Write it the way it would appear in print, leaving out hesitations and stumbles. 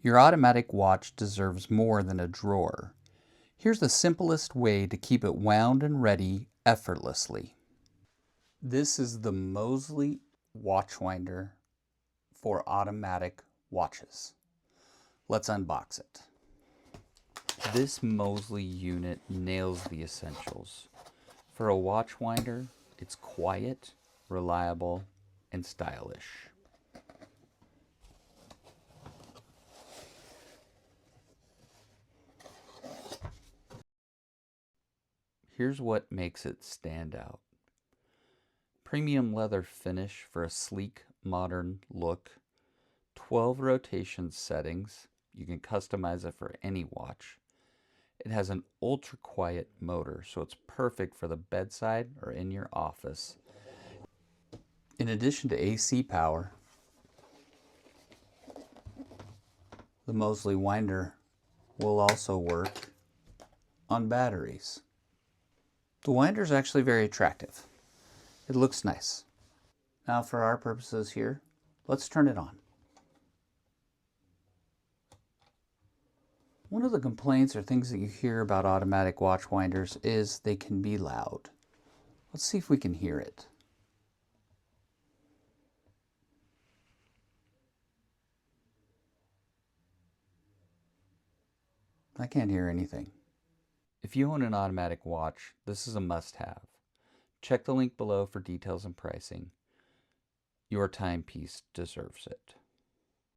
Your automatic watch deserves more than a drawer. Here's the simplest way to keep it wound and ready effortlessly. This is the Mozsly Watch Winder for automatic watches. Let's unbox it. This Mozsly unit nails the essentials. For a watch winder, it's quiet, reliable, and stylish. Here's what makes it stand out. Premium leather finish for a sleek, modern look. 12 rotation settings. You can customize it for any watch. It has an ultra quiet motor, so it's perfect for the bedside or in your office. In addition to AC power, the Mozsly Winder will also work on batteries. The winder is actually very attractive. It looks nice. Now for our purposes here, let's turn it on. One of the complaints or things that you hear about automatic watch winders is they can be loud. Let's see if we can hear it. I can't hear anything. If you own an automatic watch, this is a must-have. Check the link below for details and pricing. Your timepiece deserves it.